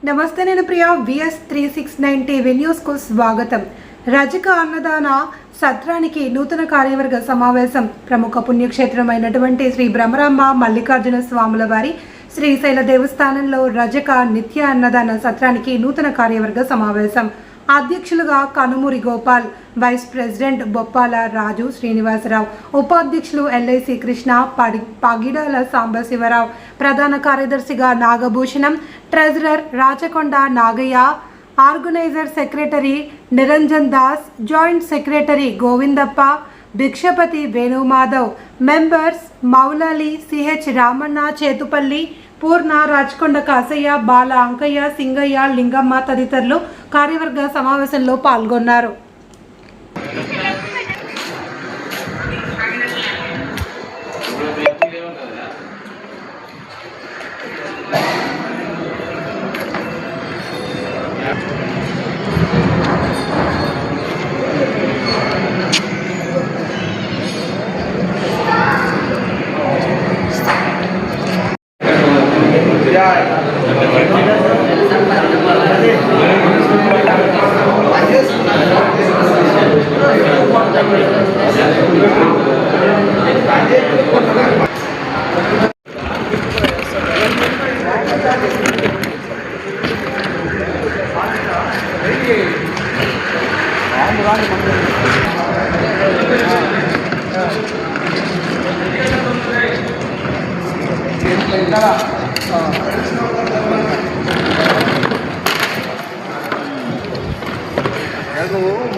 నమస్తే, నేను Priya. VS 369 TV news కు స్వాగతం. రజక అన్నదాన సత్రానికి నూతన కార్యవర్గ సమావేశం. ప్రముఖ పుణ్యక్షేత్రమైనటువంటి శ్రీ బ్రహ్మరాంబ మల్లికార్జున స్వాముల వారి శ్రీశైల దేవస్థానంలో రజక నిత్య అన్నదాన సత్రానికి నూతన కార్యవర్గ సమావేశం. అధ్యక్షులుగా కనుమూరి గోపాల్, వైస్ ప్రెసిడెంట్ బొప్పాల రాజు శ్రీనివాసరావు, ఉపాధ్యక్షులు ఎల్ఐసి కృష్ణ, పగిడాల సాంబశివరావు, ప్రధాన కార్యదర్శిగా Nagabhushanam, treasurer Rachakonda Nagayya, organiser secretary Niranjan Das, joint secretary Govindappa, Bhikshapathi Venumadhav, members Moulali, CH Ramanna, Chetupalli, Purna, Rachakonda Kasayya, Bala, Ankayya, Singayya, Lingamma తదితరులు కార్యవర్గ సమావేశంలో పాల్గొన్నారు.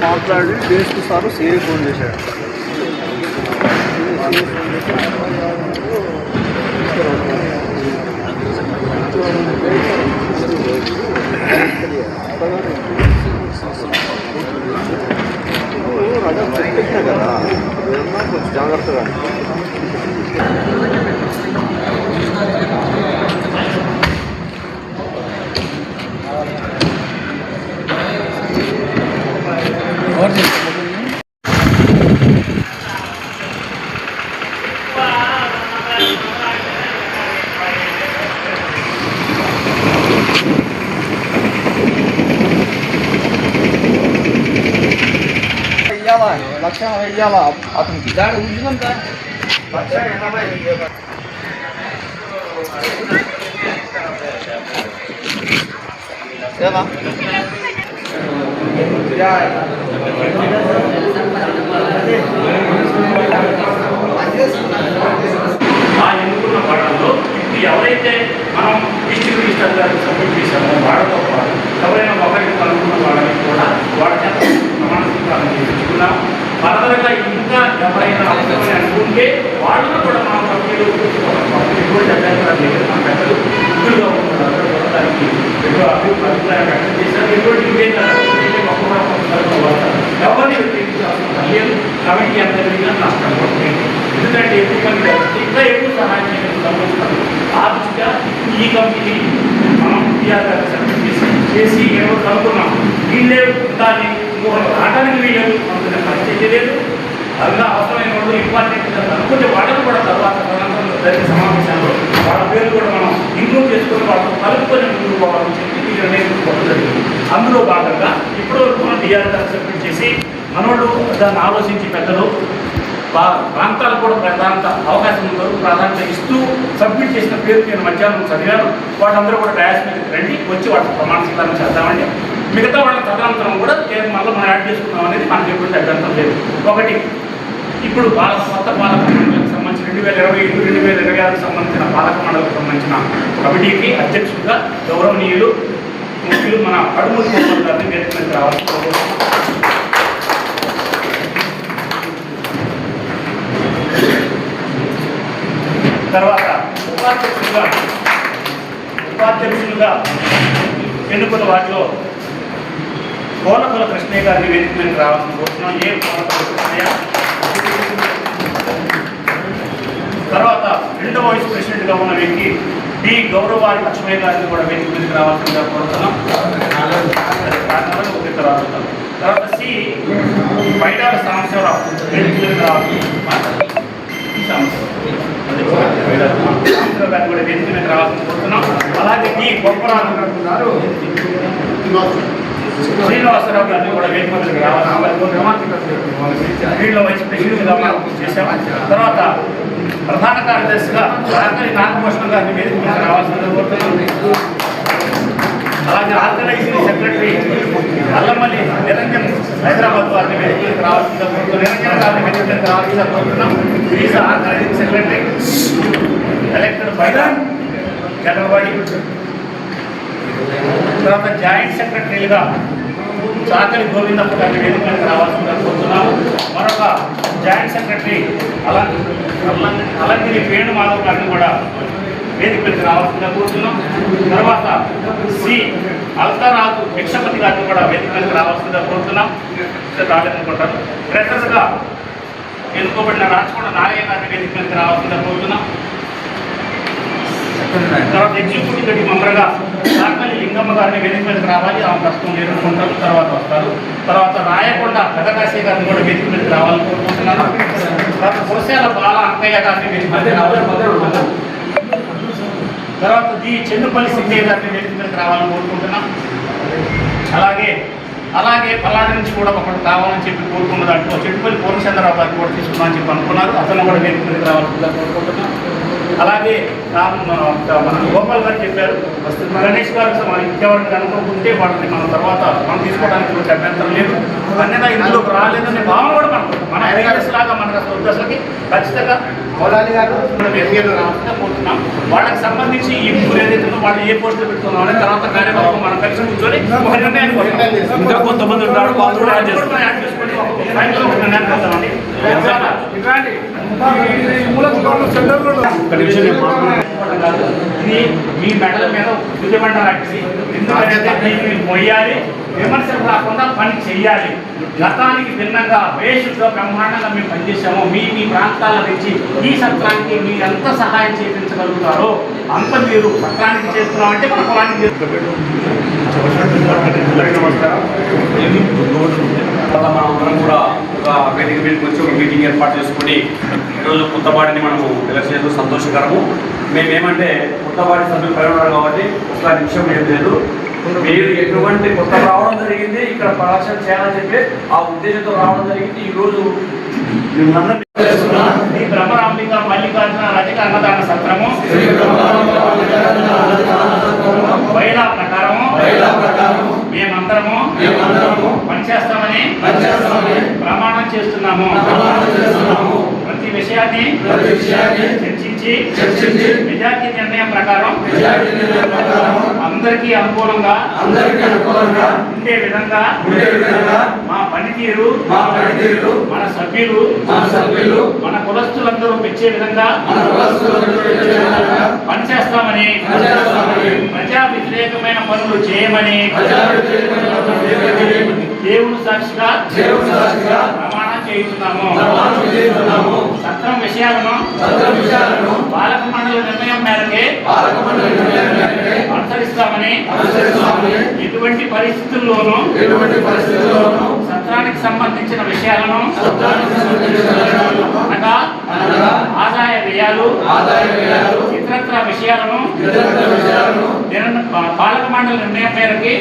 మాట్లాడి దేనికి సార్ సీఏ ఫోన్ చేశాడు. కదా కొంచెం జాగ్రత్తగా లక్ష వెయ్యాలా అతనికి దాని ఉంటుందా ఎన్నుకున్న వాళ్ళలో ఇప్పుడు ఎవరైతే మనం డిస్ట్రిక్ట్ రిజిస్టర్ గారికి సబ్మిట్ చేశామో వాళ్ళతో పాటు ఎవరైనా ఒకరికి కనుక్కున్న వాళ్ళని కూడా వాళ్ళ చేత ప్రమాణ స్వీకారం చేయించుకున్నాం. ఫర్దర్గా ఇంకా ఎవరైనా అవసరమని అనుకుంటే వాళ్ళను కూడా మనం సభ్యులు ఎటువంటి అభ్యంతరాలు లేదు. మన పెద్దలు ముగ్గురుగా ఉంటున్నారు కూడా దానికి అభిప్రాయం వ్యక్తం చేశారు. ఎటువంటి ఎవరిని వ్యక్తించాల్సిన లేదు. కమిటీ అందరికీ నష్టపోతుంది. ఎందుకంటే ఎక్కువ మంది ఇంకా ఎక్కువ సహాయం చేయడానికి సంబంధించారు. ఆ దృష్ట్యా ఈ కమిటీని మనం టీఆర్ సబ్మిట్ చేసి ఏమో కనుక్కున్నాం. వీళ్ళే దాన్ని రావడానికి వీళ్ళు మనకు పరిస్థితి లేదు. అందులో అవసరమైన వాళ్ళు ఇంపార్టెంట్ అనుకుంటే వాళ్ళకు కూడా తర్వాత జరిగే సమావేశాల్లో వాళ్ళ పేరు కూడా మనం ఇంక్లూడ్ చేసుకొని వాళ్ళతో కలుపుకొని ముందుకు పోవాలని చెప్పి వీళ్ళు నిర్ణయించుకోవడం జరిగింది. అందులో భాగంగా ఇప్పుడు మనం టీఆర్ సబ్మిట్ చేసి మనోళ్ళు దాన్ని ఆలోచించి పెద్దలు ప్రాంతాలకు కూడా ప్రాధాన్యత అవకాశం ఉందో ప్రాధాన్యత ఇస్తూ సబ్మిట్ చేసిన పేరు నేను మధ్యాహ్నం చదివాను. వాళ్ళందరూ కూడా డయాస్ మీదకి రండి, వచ్చి వాళ్ళకి ప్రమాణ స్వీకారం చేద్దామండి. మిగతా వాళ్ళ తదనంతరం కూడా మళ్ళీ మనం యాడ్ చేసుకున్నాం అనేది మనకి ఎటువంటి అభ్యంతరం లేదు. ఒకటి, ఇప్పుడు కొత్త పాలక మండలికి సంబంధించి 2025-2026 సంబంధించిన పాలక మండలికి సంబంధించిన కమిటీకి అధ్యక్షుడిగా గౌరవనీయులు ముఖ్యులు మన కడుమూరి గోపాల్ గారిని వేదికకి రావాలి. తర్వాత ఉపాధ్యక్షులుగా ఎన్నుకున్న వాటిలో కోనకుల కృష్ణయ్య గారిని వేదిక మీద రావాల్సిన కోరుతున్నాం. కోనకుల కృష్ణయ్య. తర్వాత రెండవ వైస్ ప్రెసిడెంట్గా ఉన్న వ్యక్తి బి గౌరవారి లక్ష్మయ్య గారిని కూడా వేదిక మీదకి రావాల్సిందిగా కోరుతున్నాం. తర్వాత సి పైడాల సాంబశివరావు వేదిక మీదకి రావాల్సింది. సాంబశివరావు గారిని కూడా వేదిక మీద రావాలని కోరుతున్నాం. అలాగే డి గొప్పరాజు గారు శ్రీనివాసరావు గారిని కూడా వేదిక మీదకి రావాలి. వీళ్ళు వైస్ ప్రెసిడెంట్గా చేశాం. తర్వాత ప్రధాన కార్యదర్శిగా రాకరి నాగభూషణ్ గారిని వేదిక మీదకి రావాల్సిందిగా కోరుతున్నాం. అలాగే ఆర్గనైజింగ్ సెక్రటరీ అల్లమల్లి నిరంజన్ హైదరాబాద్ వారిని వేదిక మీదకి రావాల్సిందిగా కోరుతున్నాం. నిరంజన్ గారిని వేదిక మీదకి రావాల్సిందిగా కోరుతున్నాం. Is organising secretary elected by జనరల్వాడి. తర్వాత జాయింట్ సెక్రటరీలుగా చాకలి గోవిందప్ప గారిని వేదిక మీదకి రావాల్సిందిగా కోరుతున్నాము. మరొక జాయింట్ సెక్రటరీ అలంగిరి వేణుమాధవ్ గారిని కూడా వేదిక మీదకి రావాల్సిందిగా కోరుతున్నాం. తర్వాత సి అల్తారాజు భిక్షపతి గారిని కూడా వేదిక మీదకి రావాల్సిందిగా కోరుతున్నాం. రాలేదనుకుంటారు. ట్రెజరర్గా ఎన్నుకోబడిన రాచకొండ నాగయ్య గారిని వేదిక మీదకి రావాల్సిందిగా కోరుతున్నాం. తర్వాత ఎగ్జిక్యూటివ్ మెంబర్గా సాకలి లింగమ్మ గారిని వేదిక మీదకి రావాలి. ఆమె ప్రస్తుతం ఎదుర్కొంటారు, తర్వాత వస్తారు. తర్వాత రాయకొండ పెదకాశీ గారిని కూడా వేదిక మీదకి రావాలని కోరుకుంటున్నాను. తర్వాత కురసేల బాల అంకయ్య గారిని వేదిక మీదకి రావాలని కోరుకుంటున్నాను. తర్వాత చెన్నుపల్లి సింగయ్య గారిని వేదిక మీదకి రావాలని కోరుకుంటున్నాం. అలాగే పల్నాడు నుంచి కూడా ఒకటి కావాలని చెప్పి కోరుకున్న దాంట్లో చెట్టుపల్లి పూర్ణచంద్రరావు గారిని కూడా తీసుకున్నామని చెప్పి అనుకున్నారు. అతను కూడా వేదిక మీదకి రావాల్సిందిగా కోరుకుంటున్నాం. అలాగే మన గోపాల్ గారు చెప్పారు, గణేష్ గారు ఇంకెవరిని అనుకోకుంటే వాళ్ళని మనం తర్వాత మనం తీసుకోవడానికి కూడా అభ్యంతరం లేదు. అన్యత ఇందులోకి రాలేదనే భావన కూడా మన ఐడియాస్ లాగా మనకు అసలు ఉద్దేశాలకి ఖచ్చితంగా కోరుతున్నాం. వాళ్ళకి సంబంధించి ఈ ముగ్గురు ఏదైతే వాళ్ళు ఏ పోస్టులు పెట్టుకున్నాం అనే తర్వాత కార్యక్రమం మనం కలిసి కూర్చొని ఒక నిర్ణయాన్ని ఇంకా కొంతమంది ఉంటారు యాడ్ చేసుకొని ఒక నిర్ణయానికి వెళ్తామండి. ఇది మీ మెడల మీద ఉద్యమండ లాంటిది. ఎందుకంటే దీన్ని మొయ్యాలి, విమర్శలు కాకుండా పని చెయ్యాలి. గతానికి భిన్నంగా వేషుగా బ్రహ్మాండంగా మేము పనిచేసాము. మీ ప్రాంతాల నుంచి ఈ సత్రానికి మీరు ఎంత సహాయం చేయించగలుగుతారో అంత మీరు సత్రానికి చేస్తున్నామంటే మన పొలానికి మనం కూడా ఒక వేదిక మీదకి వచ్చి ఒక మీటింగ్ ఏర్పాటు చేసుకుని ఈరోజు కొత్తపాటిని మనము ఎలక్ట్ చేయడం సంతోషకరము. మేమేమంటే కొత్తపాటి సభ్యులు పై ఉన్నారు కాబట్టి ఒక నిమిషం ఏం లేదు, మీరు ఎటువంటి కొత్త రావడం జరిగింది, ఇక్కడ ప్రదర్శన చేయాలని చెప్పి ఆ ఉద్దేశంతో రావడం జరిగింది. ఈరోజు శ్రీ బ్రహ్మరాంబిక మల్లికార్జున రజక అన్నదాన సత్రము బయలా ప్రకారము మేమందరము పనిచేస్తామని ప్రమాణం చేస్తున్నాము. ప్రతి విషయాన్ని చర్చించి మెజార్టీ నిర్ణయం ప్రకారం అందరికీ అనుకూలంగా ఉండే విధంగా మా పనితీరు మన సభ్యులు మన కులస్తులందరూ మెచ్చే విధంగా పనిచేస్తామని ప్రజా వ్యతిరేకమైన పనులు చేయమని దేవుడు సాక్షిగా ప్రమాణం చేస్తున్నాము. సత్రం విషయాలను పాలక మండలి నిర్ణయం మేరకే అనుసరిస్తామని ఎటువంటి పరిస్థితుల్లోనూ సత్రానికి సంబంధించిన విషయాలను అనగా ఆదాయ వ్యయాలు ఇతరత్ర విషయాలను పాలక మండలి నిర్ణయం మేరకి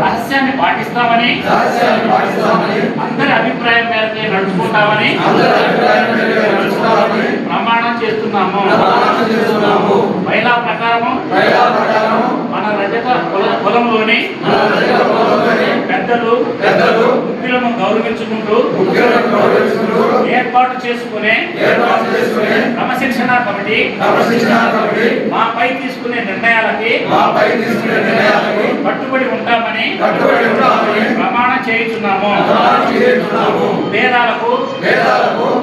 రహస్యాన్ని పాటిస్తామని అందరి అభిప్రాయం మేరకే నడుచుకుంటామని ప్రమాణం చేస్తున్నాము. మహిళా ప్రకారము మన రజక కులంలోని పెద్దలు ముఖ్యులను గౌరవించుకుంటూ ఏర్పాటు చేసుకునే క్రమశిక్షణ కమిటీ మాపై తీసుకునే నిర్ణయాలకి కట్టుబడి ఉంటామని ప్రమాణం చేయించున్నాము. భేదాలకు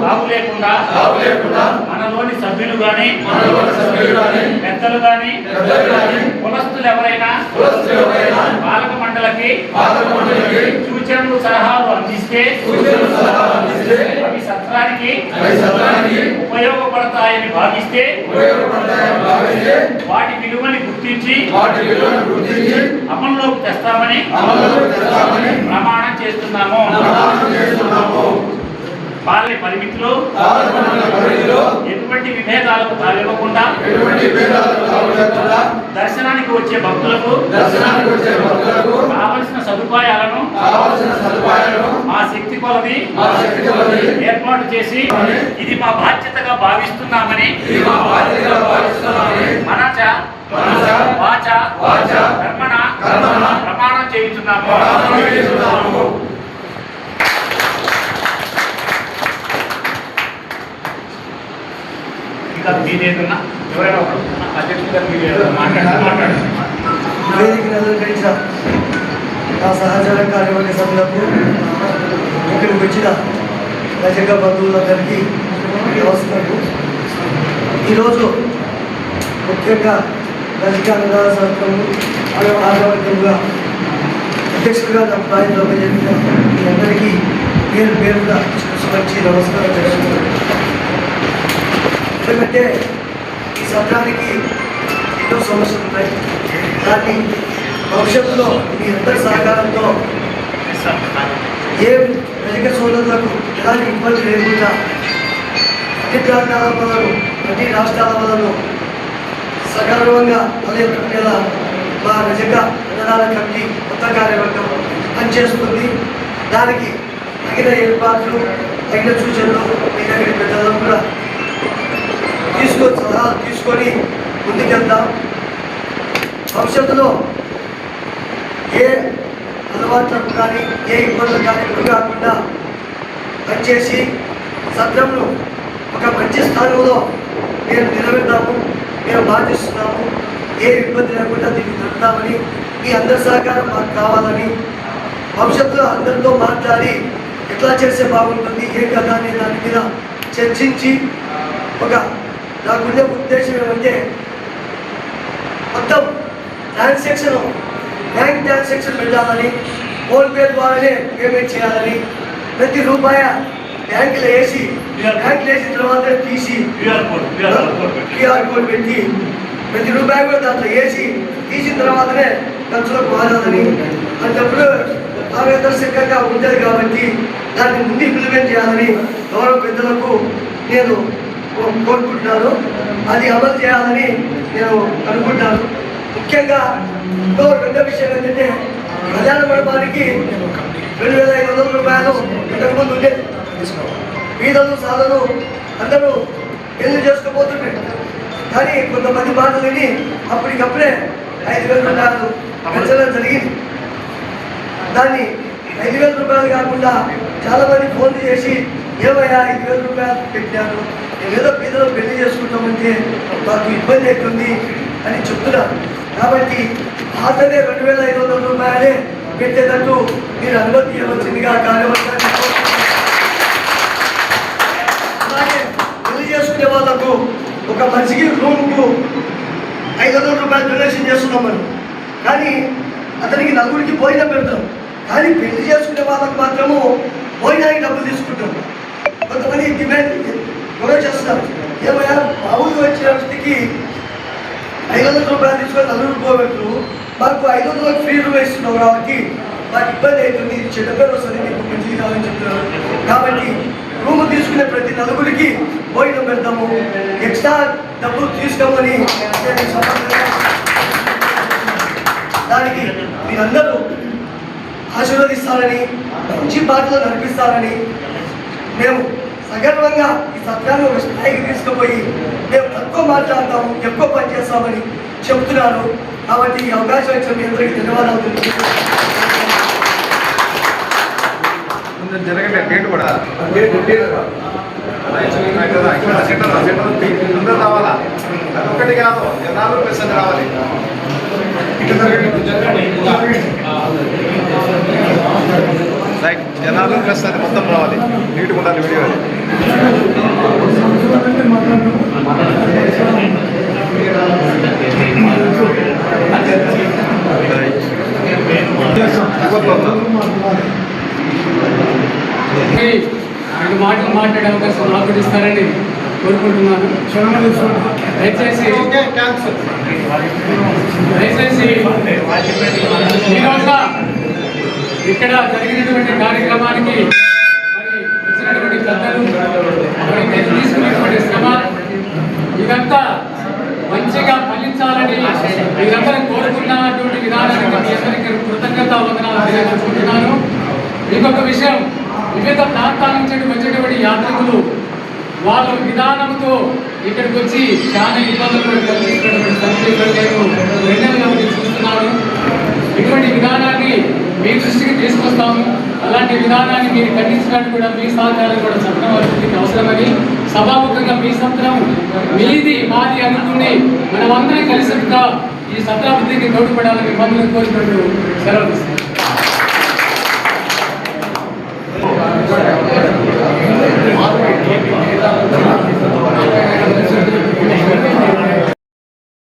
తావు లేకుండా మనలోని సభ్యులు గాని పెద్దలు గాని కులస్తులు ఎవరైనా పాలక మండలికి సూచనలు సలహాలు అందిస్తే అవి సత్రానికి ఉపయోగపడతాయని భావిస్తే వాటి విలువని గుర్తించి అమల్లోకి తెస్తామని ప్రమాణం చేస్తున్నాము. పాలన పరిమితిలో ఎటువంటి విభేదాలకు తావివ్వకుండా దర్శనానికి వచ్చే భక్తులకు కావలసిన సదుపాయాలను మా శక్తి కొలది ఏర్పాటు చేసి ఇది మా బాధ్యతగా భావిస్తున్నామని మనచ వాచ కర్మణ ప్రమాణం చేయుచున్నాము. ఇంకా మీరేదన్నా ఎవరైనా అధ్యక్షుడు గారు మీరు మాట్లాడండి. వేదికను అలంకరించిన నా సహచర కార్యవర్గ సభ్యులకు, ఇక్కడికి వచ్చిన రజక బంధువులందరికీ నమస్కారం. ఈరోజు ముఖ్యంగా రజక అనుదాన సంస్థలు ఆరోగ్యంగా అధ్యక్షుడిగా నా ప్రాయంలో చెప్పిన మీ అందరికీ పేరు పేరుగా వచ్చి నమస్కారం చేస్తున్నాను. ఎందుకంటే ఈ సత్రానికి ఎన్నో సమస్యలు ఉన్నాయి. కానీ భవిష్యత్తులో మీ అందరి సహకారంతో ఏ రజక సోదరులకు ఎలాంటి ఇబ్బంది లేకుండా అన్ని ప్రాంతాల వదలు, అన్ని రాష్ట్రాల వదలు సగర్వంగా తలెత్తుకునేలా మా రజక విధానాల కమిటీ కొత్త కార్యవర్గం పనిచేస్తుంది. దానికి తగిన ఏర్పాట్లు, తగిన సూచనలు మీ దగ్గర పెద్దలను కూడా సలహాలు తీసుకొని ముందుకెళ్తాం. భవిష్యత్తులో ఏ అలవాట్లకు కానీ ఏ ఇబ్బందులు కానీ కాకుండా పనిచేసి సత్రంను ఒక మంచి స్థానంలో మేము నిలబెడతాము, మేము బాధిస్తున్నాము. ఏ ఇబ్బంది లేకుండా దీన్ని నడుపుతామని మీ అందరి సహకారం మాకు కావాలని, భవిష్యత్తులో అందరితో మాట్లాడి ఎట్లా చేస్తే బాగుంటుంది ఏం కదా అనే దాని మీద చర్చించి ఒక నాకుండే ఉద్దేశం ఏమంటే మొత్తం ట్రాన్సాక్షన్ బ్యాంక్ ట్రాన్సాక్షన్ పెట్టాలని, ఫోన్పే ద్వారానే పేమెంట్ చేయాలని, ప్రతి రూపాయ బ్యాంకులో వేసి తర్వాత తీసి క్యూఆర్ కోడ్ పెట్టి ప్రతి రూపాయి కూడా దాంట్లో వేసి తీసిన తర్వాతనే ఖర్చులకు మారాలని, అంటప్పుడు ఆవేదర్శకంగా ఉంటుంది కాబట్టి దాన్ని ముందు ఇంప్లిమెంట్ చేయాలని గౌరవ పెద్దలకు నేను కోరుకుంటున్నాను. అది అమలు చేయాలని నేను అనుకుంటాను. ముఖ్యంగా ఇంకో రెండో విషయం ఏంటంటే కళ్యాణ మండపానికి 2,500 రూపాయలు ఇంతకుముందు ఉండేది. పేదలు సాధలు అందరూ పెళ్లి చేసుకోబోతుంటారు. కానీ కొంతమంది మాటలు విని అప్పటికప్పుడే 5,000 రూపాయలు పెంచడం జరిగింది. దాన్ని 5,000 రూపాయలు కాకుండా చాలామంది ఫోన్లు చేసి ఏమయ్యా 5,000 రూపాయలు పెట్టాను, ఏదో పేదలు పెళ్లి చేసుకుంటామంటే మాకు ఇబ్బంది అవుతుంది అని చెప్తున్నారు. కాబట్టి పాతనే 2,500 రూపాయలే పెట్టేటట్టు మీరు అనుమతి ఇవ్వవలసిందిగా కార్యవర్గాన్ని. అలాగే పెళ్లి చేసుకునే వాళ్ళకు ఒక మనిషికి రూమ్కు 500 రూపాయలు డొనేషన్ చేస్తున్నామని, కానీ అతనికి నలుగురికి భోజనం పెడతాం. కానీ పెళ్లి చేసుకునే వాళ్ళకు మాత్రము భోజనానికి డబ్బులు తీసుకుంటాం. కొంతమంది డిమాండ్ గొడవ చేస్తున్నారు. ఏమైనా మామూలుగా వచ్చిన వ్యక్తికి 500 రూపాయలు తీసుకొని నలుగురు పోగొట్టు మాకు 500 ఫ్రీ రూమ్ ఇస్తున్నావు కాబట్టి మాకు ఇబ్బంది అవుతుంది, ఇది చెడ్డ పేరు వస్తుంది, మీకు మంచిది కావాలని చెప్తున్నారు. కాబట్టి రూమ్ తీసుకునే ప్రతి నలుగురికి భోజనం పెడతాము, ఎక్స్ట్రా డబ్బులు తీసుకోమని దానికి మీరందరూ ఆశీర్వదిస్తారని, మంచి బాటలో నడిపిస్తారని, మేము సగర్వంగా ఈ సత్యాన్ని ఒక స్థాయికి తీసుకుపోయి మేము తక్కువ మాట్లాడతాము, ఎక్కువ పని చేస్తామని చెప్తున్నాను. కాబట్టి ఈ అవకాశం ఇచ్చిన మీ అందరికీ ధన్యవాదాలు. జరగలే డేట్ కూడా అందరూ రావాలా, ఒకటి కాదు జనాలు ప్లస్ అని రావాలి. జనాలు ప్లస్ అది మొత్తం రావాలి, నీట్గా ఉండాలి వీడియో. రెండు మాటలు మాట్లాడే అవకాశం నాకు ఇస్తారని కోరుకుంటున్నాను. దయచేసి ఈరోజు ఇక్కడ జరిగినటువంటి కార్యక్రమానికి మరి వచ్చినటువంటి ఉన్నటువంటి పెద్దలు మీరు తీసుకునేటువంటి శ్రమ ఇదంతా మంచిగా ఫలించాలని మీరందరూ కోరుకున్నటువంటి విధానానికి మీ అందరికీ కృతజ్ఞతా వందనాలు తెలియజేసుకుంటున్నాను. ఇంకొక విషయం, వివిధ ప్రాంతాల నుంచి వచ్చేటువంటి యాత్రికులు వాళ్ళ విధానంతో ఇక్కడికి వచ్చి చాలా ఇబ్బందులు కూడా కలిగిస్తున్నటువంటి సన్నివేశాలు నేను రెండేళ్ళ నుంచి చూస్తున్నాను. ఇటువంటి విధానాన్ని మీ దృష్టికి తీసుకొస్తాము. అలాంటి విధానాన్ని మీరు ఖండించినట్టు కూడా మీ సహకారం కూడా సత్రం అభివృద్ధికి అవసరమని సభాముఖంగా మీ సత్రం మీది మాది అనుకుని మనమందరం కలిసి ఈ సత్రాభివృద్ధికి తోడ్పడాలని మిమ్మల్ని కోరుకుంటూ సెలవు.